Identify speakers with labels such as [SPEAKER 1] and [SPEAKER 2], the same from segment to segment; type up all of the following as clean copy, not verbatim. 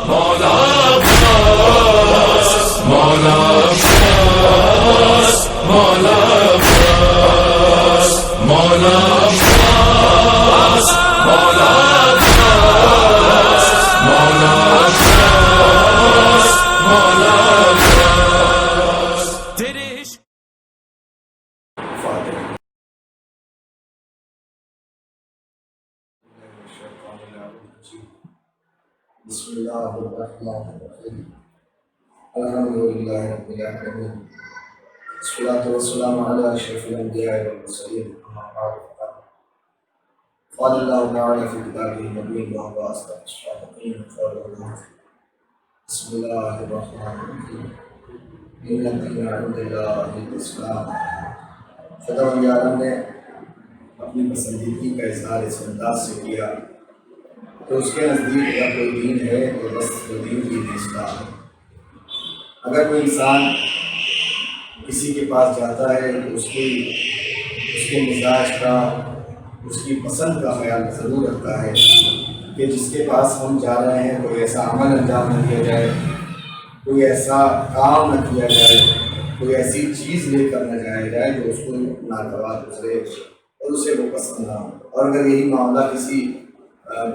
[SPEAKER 1] مولا عباس مولا عباس مولا عباس مولا عباس مولا عباس مولا عباس مولا عباس تیرے عشق
[SPEAKER 2] بسم اللہ الرحمن الرحیم الحمد للہ رب العالمین والصلاة والسلام علی اشرف الانبیاء والمرسلین اما بعد قال اللہ تعالی فی کتابہ المبین وهو اصدق الصادقین قال اللہ بسم اللہ الرحمن الرحیم ان الدین عند اللہ الاسلام خدا ولی عالم نے اپنی پسندیدگی کا اظہار اس انداز سے کیا تو اس کے نزدیک اگر کوئی دین ہے تو بس وہ دین کی اسلام ہے۔ اگر کوئی انسان کسی کے پاس جاتا ہے تو اس کے مزاج کا اس کی پسند کا خیال ضرور رکھتا ہے کہ جس کے پاس ہم جا رہے ہیں کوئی ایسا عمل انجام نہ دیا جائے، کوئی ایسا کام نہ کیا جائے، کوئی ایسی چیز لے کر نہ جایا جائے جو اس کو ناگوار گزرے اور اسے وہ پسند نہ ہو۔ اور اگر یہی معاملہ کسی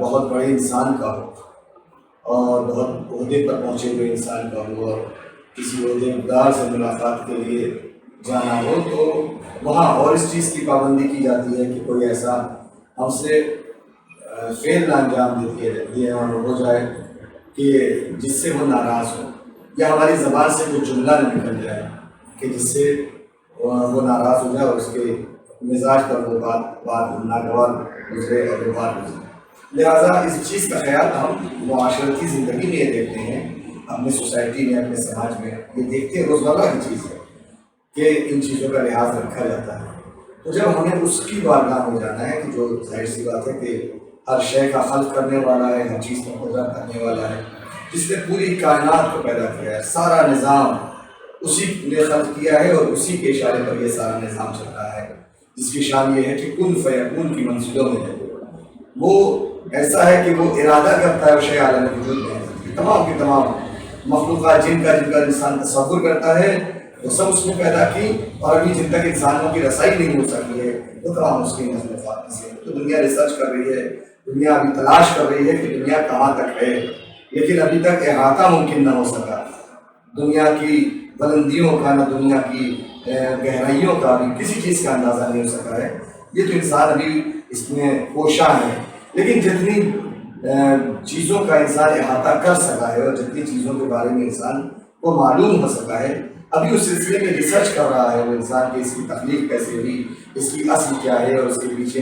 [SPEAKER 2] بہت بڑے انسان کا ہو اور بہت عہدے پر پہنچے ہوئے انسان کا ہو اور کسی عہدے مقدار سے ملاقات کے لیے جانا ہو تو وہاں اور اس چیز کی پابندی کی جاتی ہے کہ کوئی ایسا ہم سے فعل نہ انجام دیے ہو جائے کہ جس سے وہ ناراض ہو، یا ہماری زبان سے کوئی جملہ نہ نکل جائے کہ جس سے وہ ناراض ہو جائے اور اس کے مزاج پر وہ بات ناگوار گزرے اور بیکار گزرے۔ لہٰذا اس چیز کا خیال ہم معاشرتی زندگی میں یہ دیکھتے ہیں، اپنے سوسائٹی میں، اپنے سماج میں یہ دیکھتے ہیں، روزمرہ کی چیز ہے کہ ان چیزوں کا لحاظ رکھا جاتا ہے۔ تو جب ہمیں اس کی بارگاہ میں جانا ہے کہ جو ظاہر سی بات ہے کہ ہر شے کا خلق کرنے والا ہے، ہر چیز کا قدرت کرنے والا ہے، جس نے پوری کائنات کو پیدا کیا ہے، سارا نظام اسی نے خلق کیا ہے اور اسی کے اشارے پر یہ سارا نظام چل رہا ہے، جس کی شان یہ ہے کہ کن فیکون کی منزلوں میں ہے۔ وہ ایسا ہے کہ وہ ارادہ کرتا ہے، وہ شے عالم وجود میں تمام کی تمام مخلوقات جن کا انسان تصور کرتا ہے وہ سب اس نے پیدا کی، اور ابھی جن تک انسانوں کی رسائی نہیں ہو سکی ہے وہ تمام اس کی مخلوقات میں سے۔ تو دنیا ریسرچ کر رہی ہے، دنیا ابھی تلاش کر رہی ہے کہ دنیا کہاں تک ہے، لیکن ابھی تک احاطہ ممکن نہ ہو سکا دنیا کی بلندیوں کا، نہ دنیا کی گہرائیوں کا بھی کسی چیز کا اندازہ نہیں ہو سکا ہے۔ یہ تو انسان ابھی اس میں کوشاں ہے، لیکن جتنی چیزوں کا انسان احاطہ کر سکا ہے اور جتنی چیزوں کے بارے میں انسان کو معلوم ہو سکا ہے، ابھی اس سلسلے میں ریسرچ کر رہا ہے وہ انسان کہ اس کی تخلیق کیسے ہوئی، اس کی اصل کیا ہے اور اس کے پیچھے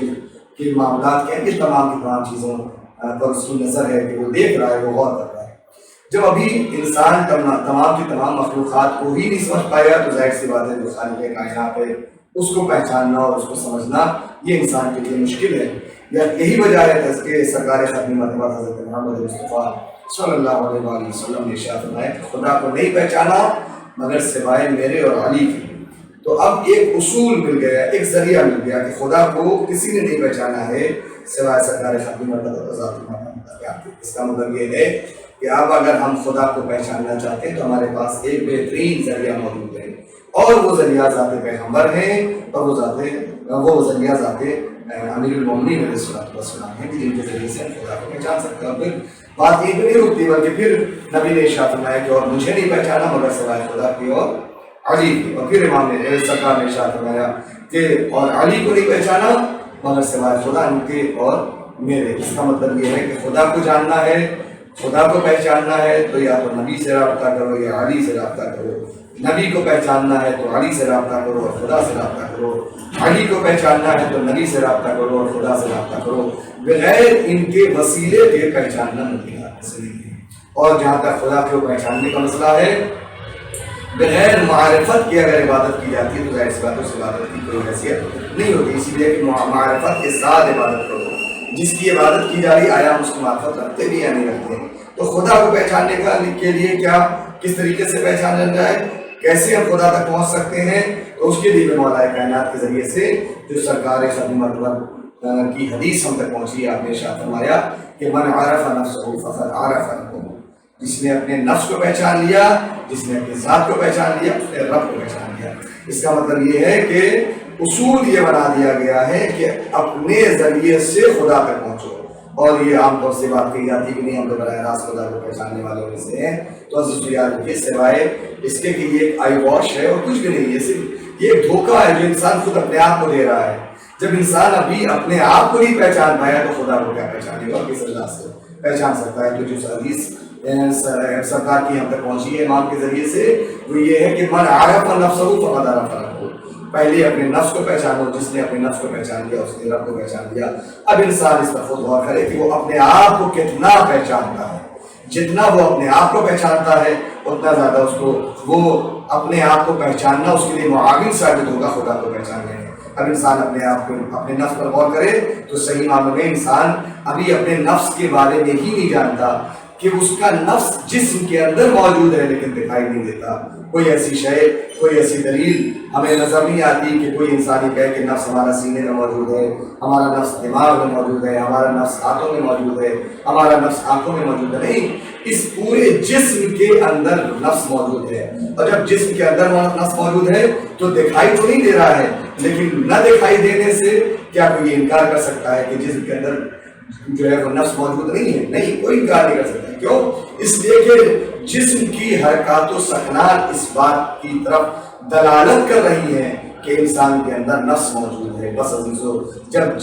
[SPEAKER 2] کے معاملات کیا ہیں، تمام کی تمام چیزوں پر اس کی نظر ہے کہ وہ دیکھ رہا ہے، وہ غور کر رہا ہے۔ جب ابھی انسان تمام کی تمام مخلوقات کو ہی نہیں سمجھ پایا تو ظاہر سی بات ہے جو خالق کائنات ہے اس کو پہچاننا اور اس کو سمجھنا یہ انسان کے لیے مشکل ہے۔ یہی وجہ ہے کہ سرکار ختم مرتبہ حضرت محمد مصطفیٰ صلی اللہ علیہ وآلہ وسلم نے ارشاد فرمایا کہ خدا کو نہیں پہچانا مگر سوائے میرے اور علی کے۔ تو اب ایک اصول مل گیا، ایک ذریعہ مل گیا کہ خدا کو کسی نے نہیں پہچانا ہے سوائے سرکار ختم مرتبہ۔ اس کا مطلب یہ ہے کہ اب اگر ہم خدا کو پہچاننا چاہتے ہیں تو ہمارے پاس ایک بہترین ذریعہ موجود ہے، اور وہ ذریعہ ذات پیغمبر ہیں، اور وہ ذریعہ ذات امیر المومنین علیہ السلام ہیں جن کے ذریعے سے ہم خدا کو پہچان سکتے ہیں۔ پھر بات یہ نہیں رکتی بلکہ پھر نبی نے ارشاد فرمایا کہ اور مجھے نہیں پہچانا مگر سوائے خدا کی اور علی کی، اور پھر امام نے سرکار نے ارشاد فرمایا کہ اور علی کو نہیں پہچانا مگر سوائے خدا ان کے اور میرے۔ اس کا مطلب یہ ہے کہ خدا کو جاننا ہے، خدا کو پہچاننا ہے تو یا تو نبی سے رابطہ کرو یا علی سے رابطہ کرو، نبی کو پہچاننا ہے تو علی سے رابطہ کرو اور خدا سے رابطہ کرو، علی کو پہچاننا ہے تو نبی سے رابطہ کرو اور خدا سے رابطہ کرو، بغیر ان کے وسیلے کے پہچاننا ممکن نہیں ہے۔ اور جہاں تک خدا کو پہچاننے کا مسئلہ ہے، بغیر معرفت کی اگر عبادت کی جاتی ہے تو ظاہر سی بات اس عبادت کی کوئی حیثیت نہیں ہوتی، اسی لیے کہ معرفت کے ساتھ عبادت کرو۔ جس کی عبادت کی جا رہی آیا ہم اس کی معرفت رکھتے بھی یا نہیں رکھتے۔ تو خدا کو پہچاننے کے لیے کیا کس طریقے سے پہچانا جائے، کیسے ہم خدا تک پہنچ سکتے ہیں، تو اس کے لیے مولا کائنات کے ذریعے سے جو سرکار ختم مرتبہ کی حدیث ہم تک پہنچی، آپ نے ارشاد فرمایا کہ من عرف نفسہ فقد عرف ربہ، جس نے اپنے نفس کو پہچان لیا، جس نے اپنی ذات کو پہچان لیا، اس نے رب کو پہچان لیا۔ اس کا مطلب یہ ہے کہ اصول یہ بنا دیا گیا ہے کہ اپنے ذریعے سے خدا تک پہنچو، اور یہ عام طور سے بات کہی جاتی ہے کہ نہیں ہم تو براہ راست خدا کو پہچاننے والوں میں سے ہیں۔ تو عزیز یاد رکھیے، سوائے اس کے کہ یہ ایک آئی واش ہے اور کچھ بھی نہیں، یہ صرف یہ ایک دھوکہ ہے جو انسان خود اپنے آپ کو دے رہا ہے۔ جب انسان ابھی اپنے آپ کو نہیں پہچان پایا تو خدا کو کیا پہچانے گا، کس اللہ سے پہچان سکتا ہے؟ تو جو حدیث سرکار کی ہم تک پہنچی ہے امام کے ذریعے سے، وہ یہ ہے کہ من عرف نفسہ فقد عرف ربہ، پہلے اپنے نفس کو پہچانو، جس نے اپنے نفس کو پہچان لیا اس نے رب کو پہچان لیا۔ اب انسان اس پر خود غور کرے کہ وہ اپنے آپ کو کتنا پہچانتا ہے۔ جتنا وہ اپنے آپ کو پہچانتا ہے اتنا زیادہ اس کو وہ اپنے آپ کو پہچاننا اس کے لیے معاون ثابت ہوگا خدا کو پہچاننے میں۔ اب انسان اپنے آپ کو اپنے نفس پر غور کرے تو صحیح معنوں میں انسان ابھی اپنے نفس کے بارے میں ہی نہیں جانتا کہ اس کا نفس جسم کے اندر موجود ہے لیکن دکھائی نہیں دیتا۔ کوئی ایسی شے، کوئی ایسی دلیل ہمیں نظر نہیں آتی کہ کوئی انسانی کہے کہ نفس ہمارا سینے میں موجود ہے، ہمارا نفس دماغ میں موجود ہے، ہمارا نفس ہاتھوں میں موجود ہے، ہمارا نفس آنکھوں میں موجود ہے۔ نہیں، اس پورے جسم کے اندر نفس موجود ہے، اور جب جسم کے اندر نفس موجود ہے تو دکھائی تو نہیں دے رہا ہے، لیکن نہ دکھائی دینے سے کیا کوئی یہ انکار کر سکتا ہے کہ جسم کے اندر جو ہے وہ نفس موجود نہیں ہے؟ نہیں، کوئی انکار نہیں کر سکتا۔ کیوں؟ اس لیے کہ جسم کی حرکات و سکنات اس بات کی طرف دلالت کر رہی ہیں کہ انسان کے اندر نفس موجود ہے۔ بس عزیزو، جب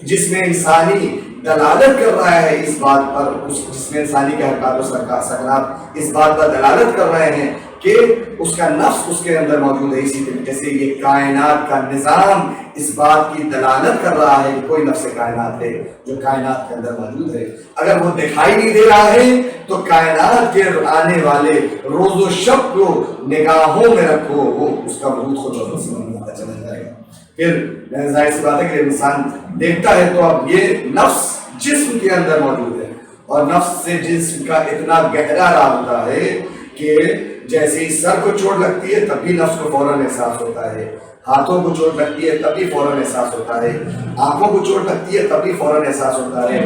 [SPEAKER 2] جسم انسانی دلالت کر رہا ہے اس بات پر، اس جسم انسانی کے حرکات و سکنات اس بات پر دلالت کر رہے ہیں کہ اس کا نفس اس کے اندر موجود ہے، اسی طریقے سے یہ کائنات کا نظام اس بات کی دلالت کر رہا ہے کہ کوئی نفس کائنات ہے جو کائنات کے اندر موجود ہے۔ اگر وہ دکھائی نہیں دے رہا ہے تو کائنات کے آنے والے روز و شب کو نگاہوں میں رکھو، وہ اس کا وجود خود بخود سمجھ میں آتا چلا جائے گا۔ پھر ظاہر سی بات ہے کہ انسان دیکھتا ہے تو اب یہ نفس جسم کے اندر موجود ہے، اور نفس سے جسم کا اتنا گہرا رابطہ ہے کہ جیسے ہی سر کو چوٹ لگتی ہے تب بھی نفس کو فوراً احساس ہوتا ہے، ہاتھوں کو چوٹ لگتی ہے تب بھی فوراً احساس ہوتا ہے، آنکھوں کو چوٹ لگتی ہے تب بھی فوراً احساس ہوتا ہے،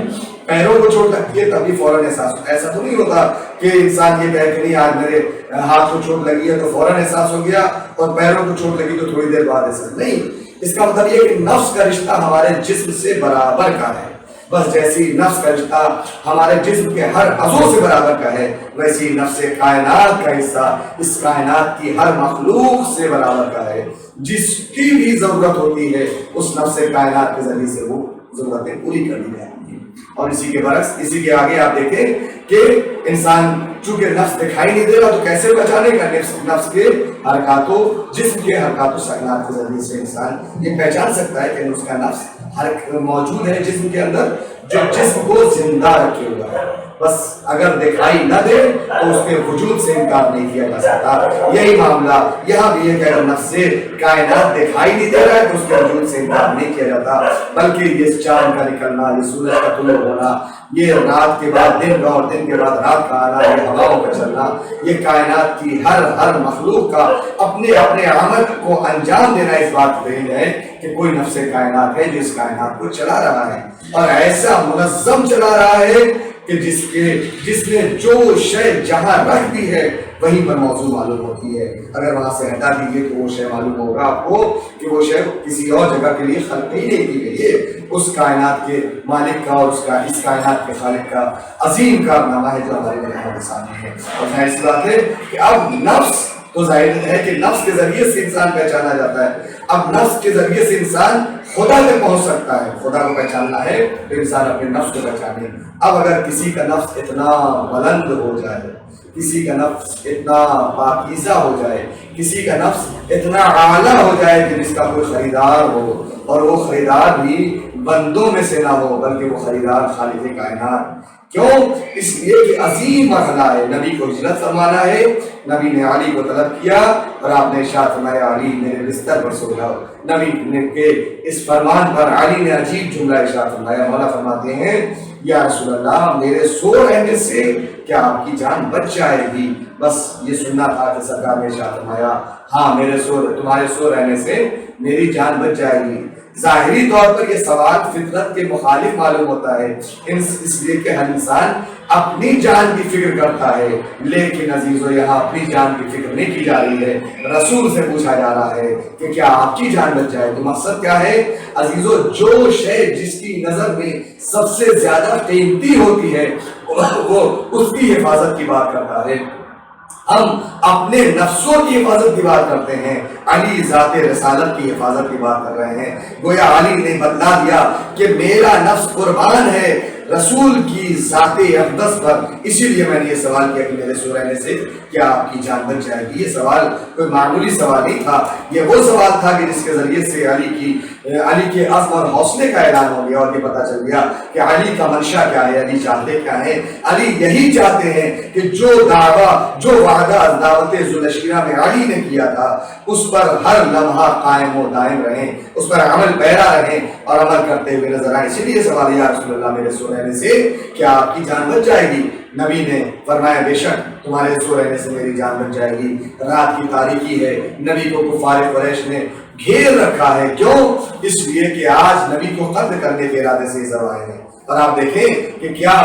[SPEAKER 2] پیروں کو چوٹ لگتی ہے تب بھی فوراً احساس ہوتا ہے۔ ایسا تو نہیں ہوتا کہ انسان یہ کہے کہ نہیں آج میرے ہاتھ کو چوٹ لگی ہے تو فوراً احساس ہو گیا اور پیروں کو چوٹ لگی تو تھوڑی دیر بعد احساس نہیں۔ اس کا مطلب یہ کہ نفس کا رشتہ ہمارے جسم سے برابر کا ہے۔ بس جیسی نفس کا رشتہ ہمارے جسم کے ہر عضو سے برابر کا ہے، ویسی نفس کائنات کا حصہ اس کائنات کی ہر مخلوق سے برابر کا ہے۔ جس کی بھی ضرورت ہوتی ہے اس نفس کائنات کے ذریعے سے وہ ضرورتیں پوری کر دی جاتی ہیں۔ اور اسی کے برعکس، اسی کے آگے آپ دیکھیں کہ انسان چونکہ نفس دکھائی نہیں دے رہا تو کیسے پہچانے گا؟ نفس کے حرکات و جسم کے حرکات و سکنات کے ذریعے سے انسان یہ پہچان سکتا ہے کہ اس کا نفس موجود ہے جسم کے اندر، جو جسم کو زندہ رکھے ہوا ہے۔ بس اگر دکھائی نہ دے تو اس کے وجود سے انکار نہیں کیا جا سکتا۔ یہی معاملہ یہاں بھی ہے کہ اگر نفس سے کائنات دکھائی نہیں دے رہا ہے تو اس کے وجود سے انکار نہیں کیا جاتا، بلکہ یہ چاند کا نکلنا، یہ سورج کا طلوع ہونا، یہ رات کے بعد دن کا اور دن کے بعد رات کا آنا، یہ ہواؤں کا چلنا، یہ کائنات کی ہر مخلوق کا اپنے اپنے عمل کو انجام دینا اس بات پہ ہے کہ کوئی نفس کائنات ہے جو اس کائنات کو چلا رہا ہے، اور ایسا منظم چلا رہا ہے کہ جس نے جو شے جہاں رکھ دی ہے وہیں پر موضوع معلوم ہوتی ہے۔ اگر وہاں سے ہٹا دیجیے تو وہ شے معلوم ہوگا آپ کو کہ وہ شے کسی اور جگہ کے لیے خلق ہی نہیں کی گئی ہے، اس کائنات کے مالک کا اور اس کائنات کے خالق کا عظیم کارنامہ ہے جو ہمارے نگاہوں کے سامنے ہے۔ اور ظاہر سی بات ہے کہ اب نفس تو ظاہر ہے کہ نفس کے ذریعے سے انسان پہچانا جاتا ہے، اب نفس کے ذریعے سے انسان خدا تک پہنچ سکتا ہے۔ خدا کو پہچاننا ہے تو انسان اپنے نفس کو پہچانے۔ اب اگر کسی کا نفس اتنا بلند ہو جائے، کسی کا نفس اتنا پاکیزہ ہو جائے، کسی کا نفس اتنا اعلیٰ ہو جائے کہ جس کا کوئی خریدار ہو، اور وہ خریدار بھی بندوں میں سے نہ ہو بلکہ وہ خریدار خالق کائنات۔ کیوں؟ اس لیے کہ عظیم مرحلہ ہے، نبی کو ہجرت فرمانا ہے، نبی نے علی کو طلب کیا اور آپ نے ارشاد فرمایا علی میرے بستر پر سو جاؤ۔ نبی نے کے اس فرمان پر علی نے عجیب جملہ ارشاد فرمایا، مولا فرماتے ہیں یا رسول اللہ میرے سو رہنے سے کیا آپ کی جان بچ جائے گی؟ بس یہ سننا تھا کہ سرکار نے ارشاد فرمایا ہاں تمہارے سو رہنے سے میری جان بچ جائے گی۔ ظاہری طور پر یہ سوال فطرت کے مخالف معلوم ہوتا ہے، اس لیے کہ ہر انسان اپنی جان کی فکر کرتا ہے، لیکن عزیزو یہاں اپنی جان کی فکر نہیں کی جا رہی ہے، رسول سے پوچھا جا رہا ہے کہ کیا آپ کی جان بچ جائے۔ تو مقصد کیا ہے عزیزو، جو شے جس کی نظر میں سب سے زیادہ قیمتی ہوتی ہے وہ اس کی حفاظت کی بات کرتا ہے۔ ہم اپنے نفسوں کی حفاظت کی بات کرتے ہیں، علی ذات رسالت کی حفاظت کی بات کر رہے ہیں۔ گویا علی نے بتلا دیا کہ میرا نفس قربان ہے رسول کی ذات اقدس پر، اسی لیے میں نے یہ سوال کیا کہ میرے سور رہنے سے کیا آپ کی جان بچ جائے گی۔ یہ سوال کوئی معمولی سوال نہیں تھا، یہ وہ سوال تھا کہ جس کے ذریعے سے علی کے عزم اور حوصلے کا اعلان ہو گیا اور یہ پتہ چل گیا کہ علی کا منشا کیا ہے، علی چاہتے کیا ہے۔ علی یہی چاہتے ہیں کہ جو دعویٰ، جو وعدہ دعوت ذوالعشیرہ میں علی نے کیا تھا اس پر ہر لمحہ قائم و دائم رہیں، اس پر عمل پیرا رہیں اور عمل کرتے ہوئے نظر آئیں۔ اسی لیے سوال یا رسول اللہ میرے سو رہنے سے کیا آپ کی جان بچ جائے گی؟ نبی نے فرمایا بے شک تمہارے سو رہنے سے میری جان بچ جائے گی۔ رات کی تاریکی ہے، نبی کو کفار قریش نے گھیر رکھا ہے، کیوں؟ اس لیے کہ آج نبی کو قتل کرنے کے ارادے سے سب آئے ہیں۔ اور آپ دیکھیں کہ کیا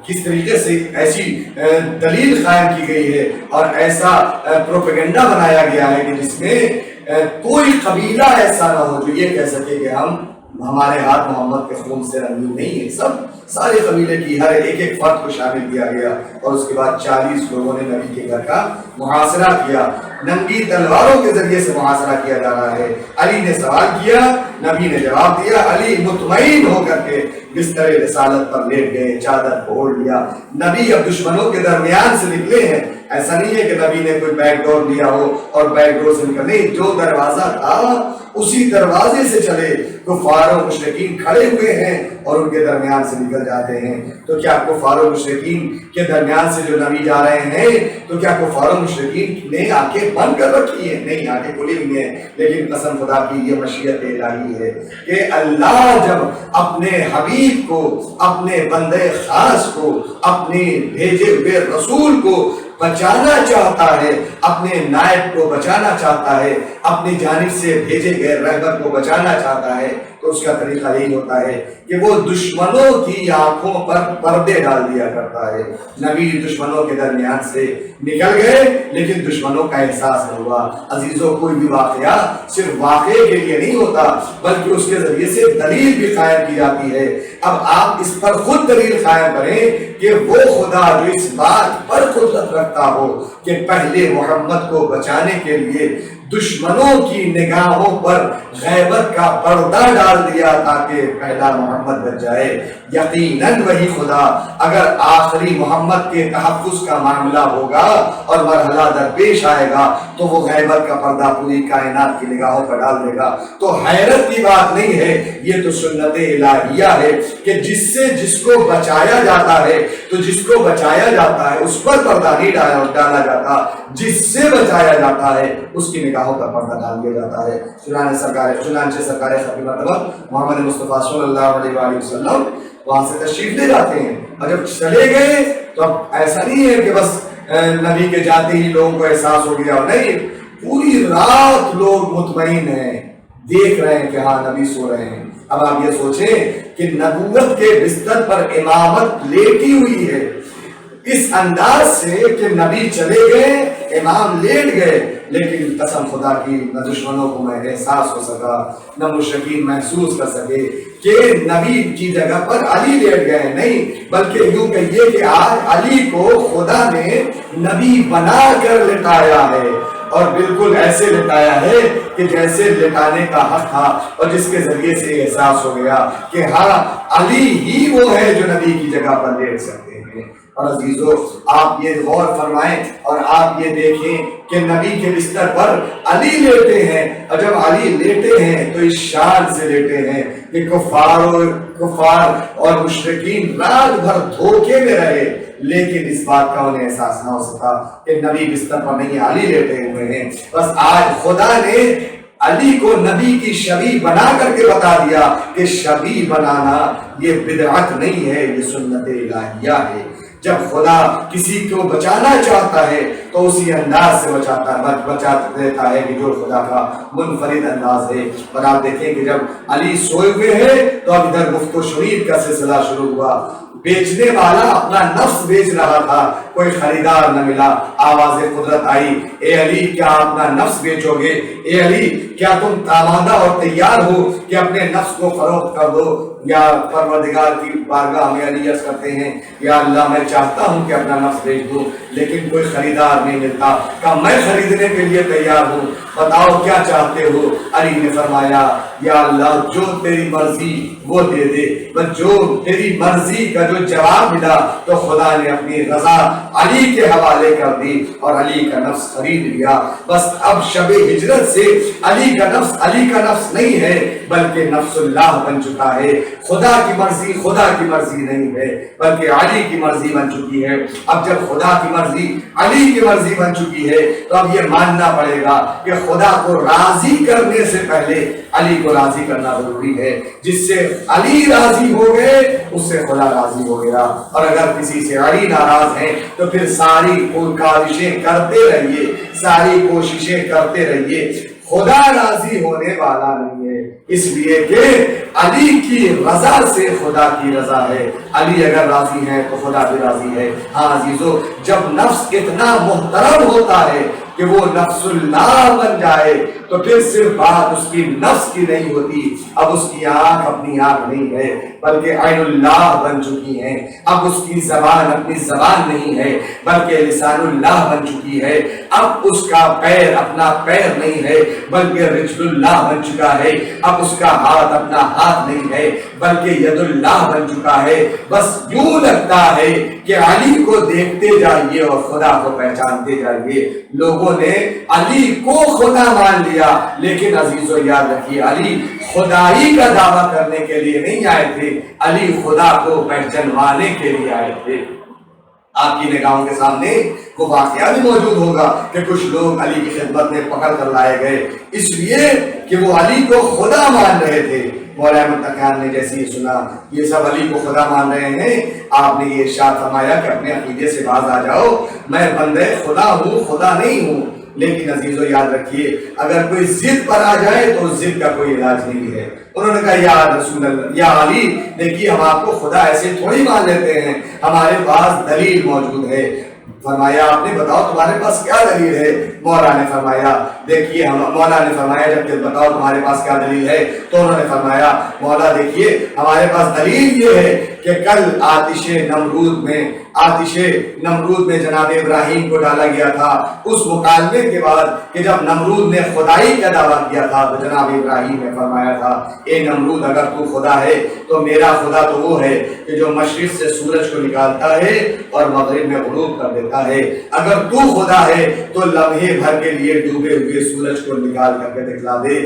[SPEAKER 2] کس طریقے سے ایسی دلیل قائم کی گئی ہے اور ایسا پروپیگنڈا بنایا گیا ہے کہ جس میں کوئی قبیلہ ایسا نہ ہو جو یہ کہہ سکے کہ ہمارے ہاتھ محمد کے خون سے رنگین نہیں ہے۔ سارے قبیلے کی ہر ایک فرد کو شامل کیا گیا اور اس کے بعد 40 لوگوں نے نبی کے گھر کا محاصرہ کیا، ننگی تلواروں کے ذریعے سے محاصرہ کیا جا رہا ہے۔ علی نے سوال کیا، نبی نے جواب دیا، علی مطمئن ہو کر کے بستر رسالت پر لیٹ گئے، چادر کو اوڑھ لیا۔ نبی اب دشمنوں کے درمیان سے نکلے ہیں، ایسا نہیں ہے کہ نبی نے کوئی بیک ڈور لیا ہو اور بیک ڈور سے نکلے، جو دروازہ تھا اسی دروازے سے چلے۔ کفار و مشرکین کھڑے ہوئے ہیں اور ان کے درمیان سے نکل جاتے ہیں۔ تو کیا کفار و مشرکین کے درمیان سے جو نبی جا رہے ہیں تو کیا کفار و مشرکین نے آنکھیں بند کر رکھی ہیں؟ نہیں، آنکھیں کھلی ہوئی ہیں، لیکن قسم خدا کی یہ مشیت الہی ہے کہ اللہ جب اپنے حبیب کو، اپنے بندے خاص کو، اپنے بھیجے ہوئے رسول کو بچانا چاہتا ہے، اپنے نائب کو بچانا چاہتا ہے، اپنی جانب سے بھیجے گئے رہبر کو بچانا چاہتا ہے، تو اس کا طریقہ یہی ہوتا ہے کہ وہ دشمنوں کی آنکھوں پر پردے ڈال دیا کرتا ہے۔ نبی دشمنوں کے درمیان سے نکل گئے لیکن دشمنوں کا احساس نہ ہوا۔ عزیزوں، کوئی بھی واقعہ صرف واقعے کے لیے نہیں ہوتا بلکہ اس کے ذریعے سے دلیل بھی قائم کی جاتی ہے۔ اب آپ اس پر خود دلیل قائم کریں کہ وہ خدا جو اس بات پر قدرت رکھتا ہو کہ پہلے محمد کو بچانے کے لیے دشمنوں کی نگاہوں پر غیبت کا پردہ ڈال دیا تاکہ پہلا محمد بچ جائے، یقیناً وہی خدا اگر آخری محمد کے تحفظ کا معاملہ ہوگا اور مرحلہ درپیش آئے گا تو وہ غیبت کا پردہ پوری کائنات کی نگاہوں پر ڈال دے گا۔ تو حیرت کی بات نہیں ہے، یہ تو سنت الہیہ ہے کہ جس سے جس کو بچایا جاتا ہے تو جس کو بچایا جاتا ہے اس پر پردہ نہیں ڈالا جاتا، جس سے بچایا جاتا ہے اس کی نگاہوں پر پردہ ڈال دیا جاتا ہے۔ چنانچہ سرکار خاتم محمد مصطفیٰ صلی اللہ علیہ وآلہ وسلم وہاں سے تشریف لے جاتے ہیں، اور جب چلے گئے تو اب ایسا نہیں ہے کہ بس نبی کے جاتے ہی لوگوں کو احساس ہو گیا، نہیں، پوری رات لوگ مطمئن ہیں، دیکھ رہے ہیں کہ ہاں نبی سو رہے ہیں۔ اب آپ یہ سوچیں کہ نبوت کے بستر پر امامت لیٹی ہوئی ہے اس انداز سے کہ نبی چلے گئے، امام لیٹ گئے، لیکن قسم خدا کی نہ دشمنوں کو میں احساس ہو سکا، نہ مشرکین محسوس کر سکے کہ نبی کی جگہ پر علی لیٹ گئے، نہیں، بلکہ یوں کہیے کہ آج علی کو خدا نے نبی بنا کر لٹایا ہے، اور بالکل ایسے لٹایا ہے کہ جیسے لٹانے کا حق تھا، اور جس کے ذریعے سے احساس ہو گیا کہ ہاں علی ہی وہ ہے جو نبی کی جگہ پر لیٹ سکتے ہیں۔ اور عزیزو، آپ یہ غور فرمائیں اور آپ یہ دیکھیں کہ نبی کے بستر پر علی لیٹے ہیں، اور جب علی لیٹے ہیں تو اس شان سے لیٹے ہیں کہ کفار اور مشرکین رات بھر دھوکے میں رہے، لیکن اس بات کا انہیں احساس نہ ہو سکا کہ نبی بستر پر نہیں، علی لیٹے ہوئے ہیں۔ بس آج خدا نے علی کو نبی کی شبیہ بنا کر کے بتا دیا کہ شبیہ بنانا یہ بدعت نہیں ہے، یہ سنت الہیہ ہے۔ جب خدا کسی کو بچانا چاہتا ہے تو اسی انداز سے بچا دیتا ہے کہ جو خدا کا منفرد انداز ہے۔ اور آپ دیکھیں کہ جب علی سوئے ہوئے ہیں تو اب ادھر گفت و شنید کا سلسلہ شروع ہوا۔ بیچنے والا اپنا نفس بیچ رہا تھا، کوئی خریدار نہ ملا، آواز قدرت آئی، اے علی کیا اپنا نفس بیچو گے؟ اے علی کیا تم آمادہ اور تیار ہو کہ اپنے نفس کو فروخت کر دو؟ یا پروردگار کی بارگاہ میں علی عرض کرتے ہیں یا اللہ میں چاہتا ہوں کہ اپنا نفس بیچ دوں لیکن کوئی خریدار نہیں ملتا، کہ میں خریدنے کے لیے تیار ہوں، بتاؤ کیا چاہتے ہو؟ علی نے فرمایا یا اللہ جو تیری مرضی وہ دے دے، بس جو تیری مرضی کا جو جواب ملا تو خدا نے اپنی رضا علی کے حوالے کر دی اور علی کا نفس خرید لیا۔ بس اب شب ہجرت سے علی کا نفس نہیں ہے بلکہ نفس اللہ بن چکا ہے۔ خدا کی مرضی نہیں ہے بلکہ علی کی مرضی بن چکی ہے۔ اب جب خدا کی مرضی علی کی مرضی بن چکی ہے تو اب یہ ماننا پڑے گا کہ خدا کو راضی کرنے سے پہلے علی کو راضی کرنا ضروری ہے۔ جس سے علی راضی ہو گئے اس سے خدا راضی ہو گیا، اور اگر کسی سے علی ناراض ہیں تو پھر ساری کوششیں کرتے رہیے، خدا راضی ہونے والا نہیں ہے، اس لیے کہ علی کی رضا سے خدا کی رضا ہے۔ علی اگر راضی ہے تو خدا بھی راضی ہے۔ ہاں عزیزو، جب نفس اتنا محترم ہوتا ہے کہ وہ نفس اللہ بن جائے تو پھر صرف بات اس کی نفس کی نہیں ہوتی، اب اس کی آنکھ اپنی آنکھ نہیں ہے بلکہ عین اللہ بن چکی ہے، اب اس کی زبان اپنی زبان نہیں ہے بلکہ لسان اللہ بن چکی ہے، اب اس کا پیر اپنا پیر نہیں ہے بلکہ رجل اللہ بن چکا ہے، اب اس کا ہاتھ اپنا ہاتھ نہیں ہے بلکہ ید اللہ بن چکا ہے۔ بس یوں لگتا ہے کہ علی کو دیکھتے جائیے اور خدا کو پہچانتے جائیے۔ لوگوں نے علی کو خدا مان لیا، لیکن عزیزو یاد رکھیے علی خدائی کا دعویٰ کرنے کے لیے نہیں آئے تھے، علی خدا کو پہچانوانے کے لیے آئے تھے۔ آپ کی نگاہوں کے سامنے وہ واقعہ بھی موجود ہوگا کہ کچھ لوگ علی کی خدمت میں پکڑ کر لائے گئے اس لیے کہ وہ علی کو خدا مان رہے تھے۔ مولانا متقیان نے جیسے ہی سنا یہ سب علی کو خدا مان رہے ہیں، آپ نے یہ ارشاد فرمایا کہ اپنے عقیدے سے باز آ جاؤ، میں بندے خدا ہوں، خدا نہیں ہوں۔ لیکن عزیزو یاد رکھیے اگر کوئی ضد پر آ جائے تو اس ضد کا کوئی علاج نہیں ہے۔ انہوں نے کہا یا رسول اللہ، یا علی دیکھیے ہم آپ کو خدا ایسے تھوڑی مان لیتے ہیں، ہمارے پاس دلیل موجود ہے۔ فرمایا آپ نے بتاؤ تمہارے پاس کیا دلیل ہے؟ مولا نے فرمایا دیکھیے مولا نے فرمایا جب کہ بتاؤ تمہارے پاس کیا دلیل ہے؟ تو انہوں نے فرمایا مولا دیکھیے ہمارے پاس دلیل یہ ہے کہ کل آتش نمرود میں جناب ابراہیم کو ڈالا گیا تھا، اس مکالمے کے بعد کہ جب نمرود نے خدائی کا دعویٰ کیا تھا تو جناب ابراہیم نے فرمایا تھا اے نمرود اگر تو خدا ہے تو میرا خدا تو وہ ہے کہ جو مشرق سے سورج کو نکالتا ہے اور مغرب میں غروب کر دیتا ہے، اگر تو خدا ہے تو لمحے بھر کے لیے ڈوبے ہوئے سورج کو نکال کر کے دکھلا دے۔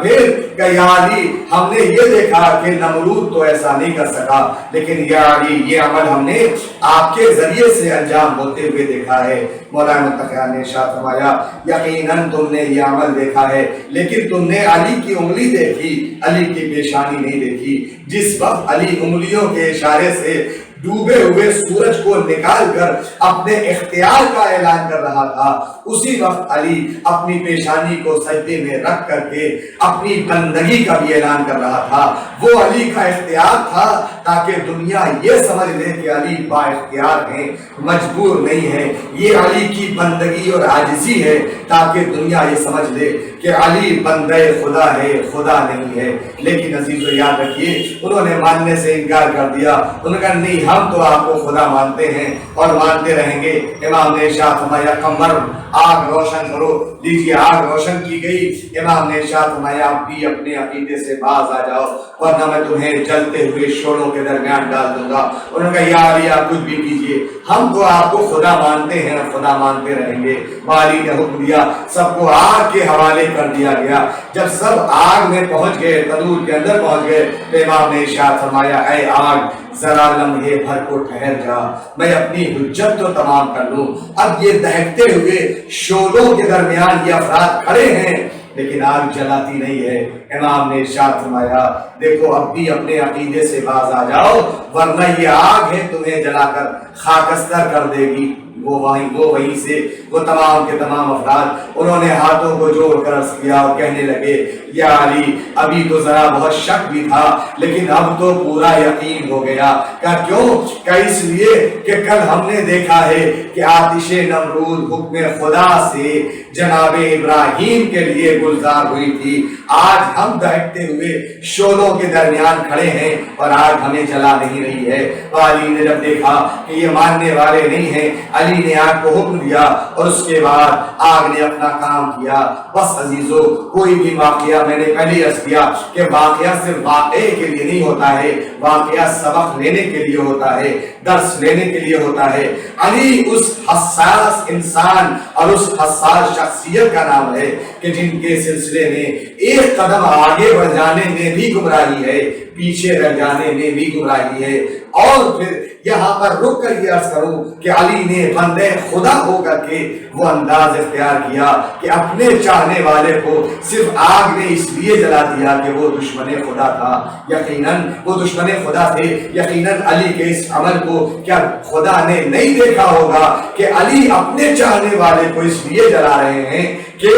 [SPEAKER 2] پھر کہ یا علی ہم نے یہ دیکھا کہ نمرود تو ایسا نہیں کر سکا، لیکن یا علی یہ عمل ہم نے آپ کے ذریعے سے انجام ہوتے ہوئے دیکھا ہے۔ مولانا متقیان نے ارشاد فرمایا یقیناً تم نے یہ عمل دیکھا ہے لیکن تم نے علی کی انگلی دیکھی، علی کی پیشانی نہیں دیکھی۔ جس وقت علی انگلیوں کے اشارے سے ڈوبے ہوئے سورج کو نکال کر اپنے اختیار کا اعلان کر رہا تھا، اسی وقت علی اپنی پیشانی کو سجدے میں رکھ کر کے اپنی بندگی کا بھی اعلان کر رہا تھا۔ وہ علی کا اختیار تھا تاکہ دنیا یہ سمجھ لے کہ علی با اختیار ہیں، مجبور نہیں ہے۔ یہ علی کی بندگی اور عاجزی ہے تاکہ دنیا یہ سمجھ لے کہ علی بندے خدا ہے، خدا نہیں ہے۔ لیکن عزیزو یاد رکھیے انہوں نے ماننے سے انکار کر دیا، انہوں نے کہا نہیں ہم تو آپ کو خدا مانتے ہیں اور مانتے رہیں گے۔ امام نے ارشاد فرمایا قمر آگ روشن کرو، لیجیے آگ روشن کی گئی۔ امام نے ارشاد فرمایا آپ بھی اپنے عقیدے سے باز آ جاؤ ورنہ میں تمہیں جلتے ہوئے شعلوں کے درمیان ڈال دوں گا۔ انہوں نے کہا یا علی آپ کچھ بھی کیجیے، ہم تو آپ کو خدا مانتے ہیں اور خدا مانتے رہیں گے۔ علی نے حکم دیا سب کو آگ کے حوالے کر دیا گیا۔ جب سب آگ میں پہنچ گئے، تنور کے اندر پہنچ گئے تو امام نے ارشاد فرمایا اے آگ ذرا لمحے بھر کو ٹھہر جا، میں اپنی حجت تو تمام کر لوں۔ اب یہ دہکتے ہوئے شعلوں کے درمیان یہ افراد کھڑے ہیں لیکن آگ جلاتی نہیں ہے۔ امام نے ارشاد فرمایا دیکھو اب بھی اپنے عقیدے سے باز آ جاؤ ورنہ یہ آگ ہے تمہیں جلا کر خاکستر کر دے گی۔ وہ وہیں سے وہ تمام کے تمام افراد انہوں نے ہاتھوں کو جوڑ کر عرض کیا اور کہنے لگے یا علی ابھی تو ذرا بہت شک بھی تھا لیکن اب تو پورا یقین ہو گیا۔ کہ کیوں؟ کہ اس لیے کہ کل ہم نے دیکھا ہے کہ آتش نمرود حکم خدا سے جناب ابراہیم کے لیے گلزار ہوئی تھی، آج ہم دہکتے ہوئے شعلوں کے درمیان کھڑے ہیں اور آگ ہمیں جلا نہیں رہی ہے۔ تو علی نے جب دیکھا کہ یہ ماننے والے نہیں ہیں، علی نے آگ کو حکم دیا اور اس کے بعد آگ نے اپنا کام کیا۔ بس عزیزو، کوئی بھی واقعہ میں نے پہلے عرض کیا کہ واقعہ صرف واقعے کے لیے نہیں ہوتا ہے، واقعہ سبق لینے کے لیے ہوتا ہے، درس لینے کے لیے ہوتا ہے۔ علی اس حساس انسان اور اس حساس شخصیت کا نام ہے کہ جن کے سلسلے میں ایک قدم آگے بڑھ جانے میں بھی گمراہی ہے، پیچھے رہ جانے میں بھی گمراہی ہے۔ اور پھر یہاں پر رک کر یہ عرض کروں کہ علی نے بندے خدا ہو کر کے وہ انداز اختیار کیا کہ اپنے چاہنے والے کو صرف آگ نے اس لیے جلا دیا کہ وہ دشمن خدا تھا۔ یقیناً وہ دشمن خدا تھے، یقیناً علی کے اس عمل کو کیا خدا نے نہیں دیکھا ہوگا کہ علی اپنے چاہنے والے کو اس لیے جلا رہے ہیں کہ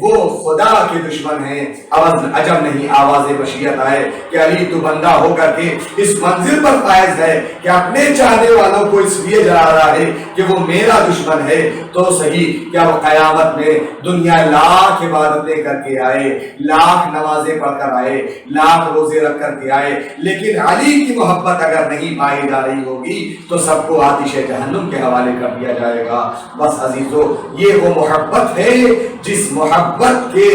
[SPEAKER 2] وہ خدا کے دشمن ہیں۔ عجب نہیں آواز بشیت آئے کہ علی تو بندہ ہو کر کے اس منزل پر فائز ہے کہ اپنے چاہنے والوں کو اس لیے جلا رہا ہے کہ وہ میرا دشمن ہے۔ تو صحیح کیا وہ قیامت میں دنیا لاکھ عبادتیں کر کے آئے، لاکھ نمازیں پڑھ کر آئے، لاکھ روزے رکھ کر کے آئے، لیکن علی کی محبت اگر نہیں پائی جا رہی ہوگی تو سب کو آتش جہنم کے حوالے کر دیا جائے گا۔ بس عزیزو، یہ وہ محبت ہے جس محبت کے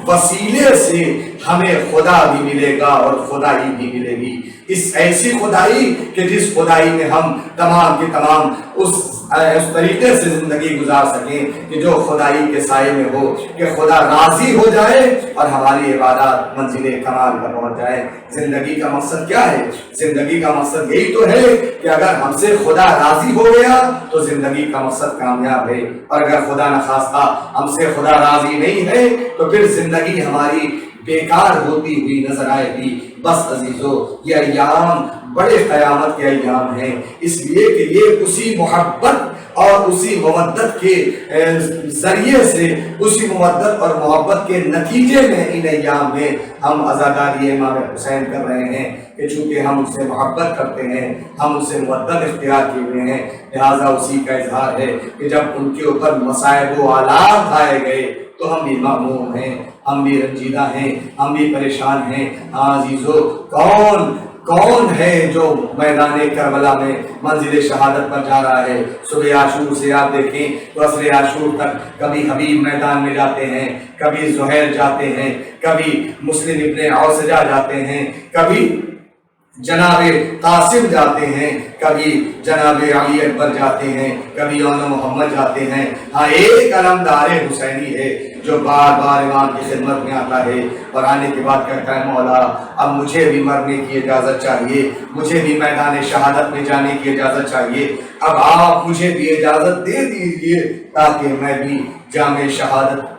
[SPEAKER 2] وسیلے سے ہمیں خدا بھی ملے گا اور خدائی بھی ملے گی۔ اس ایسی خدائی کہ جس خدائی میں ہم تمام کے تمام اس طریقے سے زندگی گزار سکیں کہ جو خدائی کے سائے میں ہو، کہ خدا راضی ہو جائے اور ہماری عبادات منزل کمال پر پہنچ جائے۔ زندگی کا مقصد کیا ہے؟ زندگی کا مقصد یہی تو ہے کہ اگر ہم سے خدا راضی ہو گیا تو زندگی کا مقصد کامیاب ہے، اور اگر خدا نخواستہ ہم سے خدا راضی نہیں ہے تو پھر زندگی ہماری بیکار ہوتی ہوئی نظر آئے گی۔ بس عزیزو، یہ ایام بڑے قیامت کے ایام ہیں، اس لیے کہ یہ اسی محبت اور اسی مودت کے ذریعے سے، اسی مودت اور محبت کے نتیجے میں ان ایام میں ہم عزاداری امام حسین کر رہے ہیں کہ چونکہ ہم ان سے محبت کرتے ہیں، ہم ان سے مودت اختیار کیے ہوئے ہیں، لہٰذا اسی کا اظہار ہے کہ جب ان کے اوپر مصائب و آلات آئے گئے تو ہم بھی مغموم ہیں، ہم بھی رنجیدہ ہیں، ہم بھی پریشان ہیں۔ ہاں عزیزو، کون ہے جو میدان کربلا میں منزل شہادت پر جا رہا ہے؟ صبح عاشور سے آپ دیکھیں تو عصر عاشور تک کبھی حبیب میدان میں جاتے ہیں، کبھی زہیر جاتے ہیں، کبھی مسلم ابن اوسجہ جاتے ہیں، کبھی جناب قاسم جاتے ہیں، کبھی جناب علی اکبر جاتے ہیں، کبھی اون محمد جاتے ہیں۔ ہاں، ایک علمدار حسینی ہے جو بار بار امام کی خدمت میں آتا ہے اور آنے کے بعد کہتا ہے مولا اب مجھے بھی مرنے کی اجازت چاہیے، مجھے بھی میدان شہادت میں جانے کی اجازت چاہیے، اب آپ مجھے بھی اجازت دے دیجیے تاکہ میں بھی جام شہادت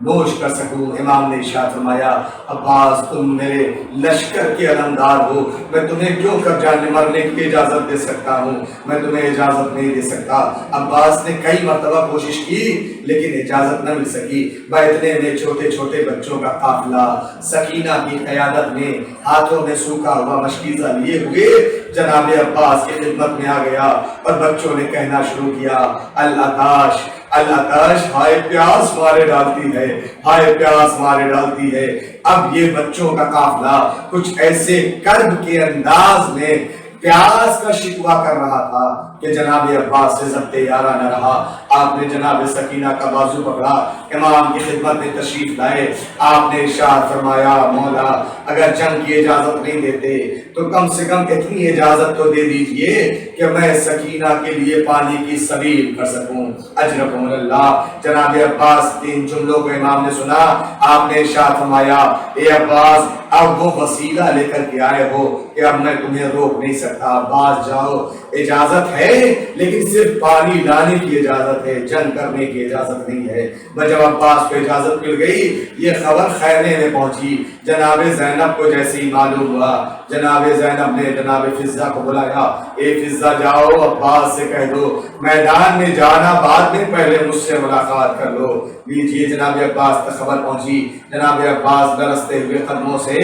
[SPEAKER 2] نوش کر سکوں۔ امام نے ارشاد فرمایا عباس تم میرے لشکر کے علمدار ہو، میں تمہیں کیوں کر جانے مرنے کی اجازت دے سکتا ہوں؟ میں تمہیں اجازت نہیں دے سکتا۔ عباس نے کئی مرتبہ کوشش کی لیکن اجازت نہ مل سکی۔ اتنے میں چھوٹے چھوٹے بچوں کا قافلہ سکینہ کی قیادت میں ہاتھوں میں سوکھا ہوا مشکیزہ لیے ہوئے جناب عباس کی خدمت میں آ گیا اور بچوں نے کہنا شروع کیا العطاش العطاش، ہائے پیاس مارے ڈالتی ہے، ہائے پیاس مارے ڈالتی ہے۔ اب یہ بچوں کا قافلہ کچھ ایسے کرب کے انداز میں پیاس کا شکوہ کر رہا تھا کہ جناب عباس سے ضبط یارہ نہ رہا۔ آپ نے جناب سکینہ کا بازو پکڑا، امام کی خدمت میں تشریف لائے، آپ نے ارشاد فرمایا مولا اگر جنگ کی اجازت نہیں دیتے تو کم سے کم اتنی اجازت تو دے دیجئے کہ میں سکینہ کے لیے پانی کی سبیل کر سکوں۔ اجرکم اللہ۔ جناب عباس تین جملوں کو امام نے سنا، آپ نے ارشاد فرمایا اے عباس اب وہ وسیلہ لے کر کے آئے ہو کہ اب میں تمہیں روک نہیں سکتا، باز جاؤ، اجازت ہے لیکن صرف پانی لانے کی اجازت اجازت ہے، جنگ کرنے کی اجازت نہیں ہے۔ بس جب عباس کو اجازت مل گئی، یہ خبر خیمے میں پہنچی۔ جناب زینب کو جیسے ہی معلوم ہوا، جناب زینب نے جناب فضہ کو بلایا، اے فضہ جاؤ عباس سے کہہ دو میدان میں جانا بعد میں، پہلے مجھ سے ملاقات کر لو۔ لیجیے جناب عباس تک خبر پہنچی۔ جناب عباس لرزتے ہوئے قدموں سے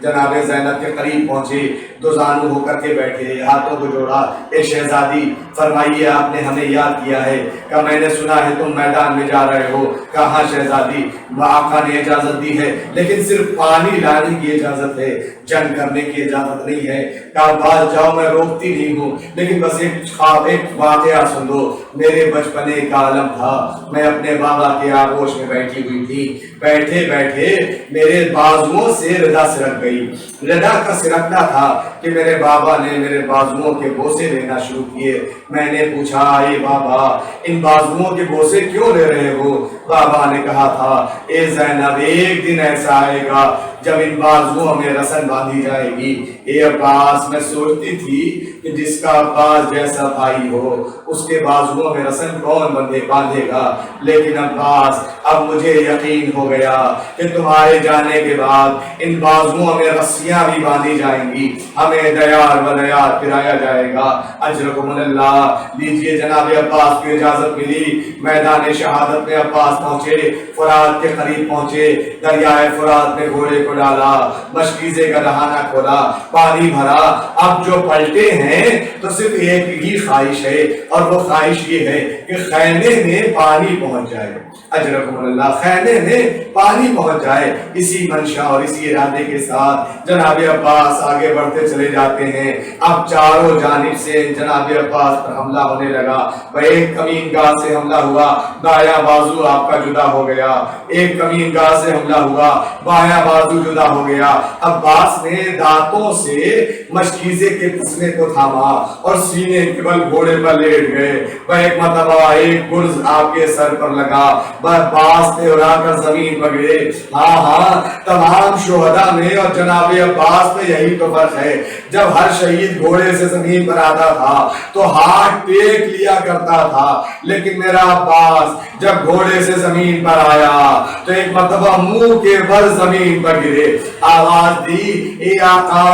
[SPEAKER 2] جناب زینب کے قریب پہنچے، دو زانو ہو کر کے بیٹھے، ہاتھوں کو جوڑا، اے شہزادی فرمائیے آپ نے ہمیں یاد کیا ہے کہ میں نے سنا ہے تم میدان میں جا رہے ہو۔ کہاں شہزادی، آقا نے اجازت دی ہے لیکن صرف پانی لانے کی اجازت ہے، جنگ کرنے کی اجازت نہیں ہے۔ کہا بعد جاؤ میں روکتی نہیں ہوں، لیکن بس ایک واقعہ سن لو۔ میرے بچپنے کا عالم تھا، میں اپنے بابا کے آغوش میں بیٹھی ہوئی تھی، بیٹھے بیٹھے میرے بازوؤں سے ردا سرک گئی۔ ردا کا سرکنا تھا کہ میرے بابا نے میرے بازوؤں کے بوسے لینا شروع کیے۔ میں نے پوچھا اے بابا ان بازوؤں کے بوسے کیوں لے رہے ہو؟ بابا نے کہا تھا اے زینب ایک دن ایسا آئے گا جب ان بازوؤں میں رسن باندھی جائے گی۔ اے عباس میں سوچتی تھی کہ جس کا عباس جیسا بھائی ہو اس کے بازوؤں میں رسن کون باندھے گا، لیکن عباس اب مجھے یقین ہو گیا کہ تمہارے جانے کے بعد ان بازوؤں میں رسیاں بھی باندھی جائیں گی، ہمیں دیار و دیار پھرایا جائے گا۔ اجرکم اللہ۔ لیجیے جناب عباس کو اجازت ملی، میدان شہادت میں عباس پہنچے، فرات کے قریب پہنچے، دریائے فرات میں گھوڑے کو ڈالا، مشکیزے کا دہانہ کھولا، پانی بھرا۔ اب جو پلٹے ہیں تو صرف ایک ہی خواہش ہے اور وہ خواہش یہ ہے کہ خیمے میں پانی پہنچ جائے۔ اجرکم اللہ، خیمے میں پانی پہنچ جائے۔ اسی منشا اور اسی ارادے کے ساتھ جناب عباس آگے بڑھتے چلے جاتے ہیں۔ اب چاروں جانب سے جناب عباس پر حملہ ہونے لگا۔ ایک کمین گاہ سے حملہ ہوا، دایاں بازو آپ کا جدا ہو گیا۔ ایک کمین گاہ سے حملہ ہوا، بایاں بازو جدا ہو گیا۔ عباس نے دانتوں سے مشکیزے کے تسمے کو تھاما اور سینے کے بل گھوڑے پر لیٹ گئے۔ ایک مرتبہ ایک گرز آپ کے سر پر لگا، عباس نے اڑا کر زمین پر گرے۔ ہاں تمام شہداء میں اور جناب عباس میں یہی تو فرق ہے، جب ہر شہید گھوڑے سے زمین پر آتا تھا تو ہاتھ ٹیک لیا کرتا تھا، لیکن میرا عباس جب گھوڑے سے زمین پر آیا تو ایک مرتبہ منہ کے بل زمین پر گرے، آواز دی اے آقا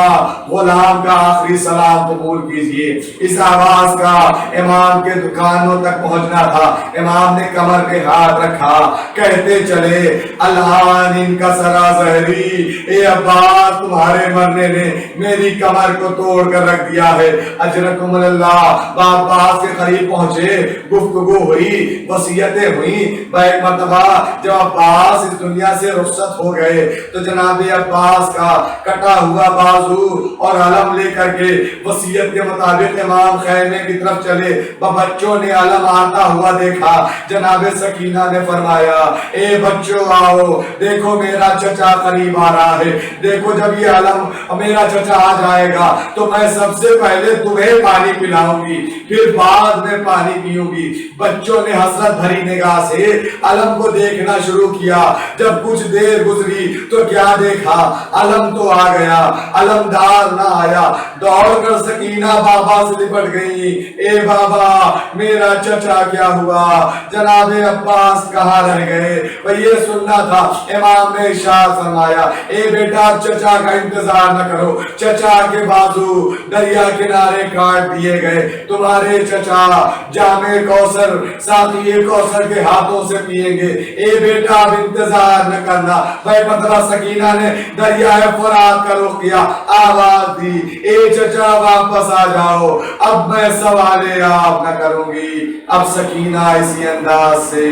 [SPEAKER 2] غلام کا آخری سلام قبول کیجئے۔ اس آواز کا امام کے دکانوں تک پہنچنا تھا۔ امام نے کمر پہ ہاتھ رکھا، کہتے چلے الان ان کا سرا زہری، اے عباس تمہارے مرنے نے میری کمر کو توڑ کر رکھ دیا ہے۔ اجرکم اللہ۔ عباس کے قریب پہنچے، گفتگو ہوئی، وصیتیں ہوئیں۔ ایک مرتبہ جب عباس اس دنیا سے رخصت ہو گئے تو جناب عباس کا کٹا ہوا بازو اور علم لے کر کے وصیت کے مطابق امام خیمے کی طرف چلے۔ بچوں نے علم آتا ہوا دیکھا، جناب سکینہ نے فرمایا اے بچوں آؤ، دیکھو میرا چچا قریب آ رہا ہے، دیکھو جب یہ علم میرا چچا آ جائے گا تو میں سب سے پہلے تمہیں پانی پلاؤں گی، پھر بعد میں پانی پیوں گی۔ بچوں نے حسرت بھری نگاہ سے علم کو دیکھنا شروع کیا۔ جب کچھ دیر گزری تو کیا دیکھا، علم تو آ گیا، علمدار نہ آیا۔ دوڑ کر سکینہ بابا سے لپٹ گئی، اے بابا میرا چچا کیا ہوا، جناب عباس کہاں رہ گئے؟ یہ سننا تھا۔ امام نے ارشاد فرمایا اے بیٹا چچا کا انتظار نہ کرو، چچا کے بازو دریا کنارے کاٹ دیے گئے، تمہارے چچا جام کوثر ساقی کوثر کے ہاتھوں سے پیئیں گے، اے بیٹا اب انتظار نہ کرنا۔ مرتبہ سکینہ نے دریائے فرات کا رخ کیا، آواز دی اے چچا واپس آ جاؤ، اب میں سوال آپ نہ کروں گی۔ اب سکینہ اسی انداز سے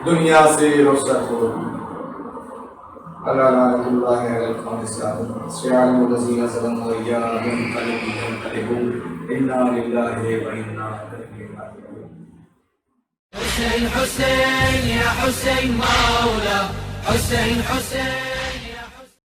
[SPEAKER 2] دنیا سے رخصت ہوگی۔ اللہ لعنت اللہ علی القوم الظالمین، سیعلم الذین ظلموا ایاهم ينقلبون انا للہ و انا الیہ راجعون۔
[SPEAKER 3] حسین حسین یا حسین مولا، حسین حسین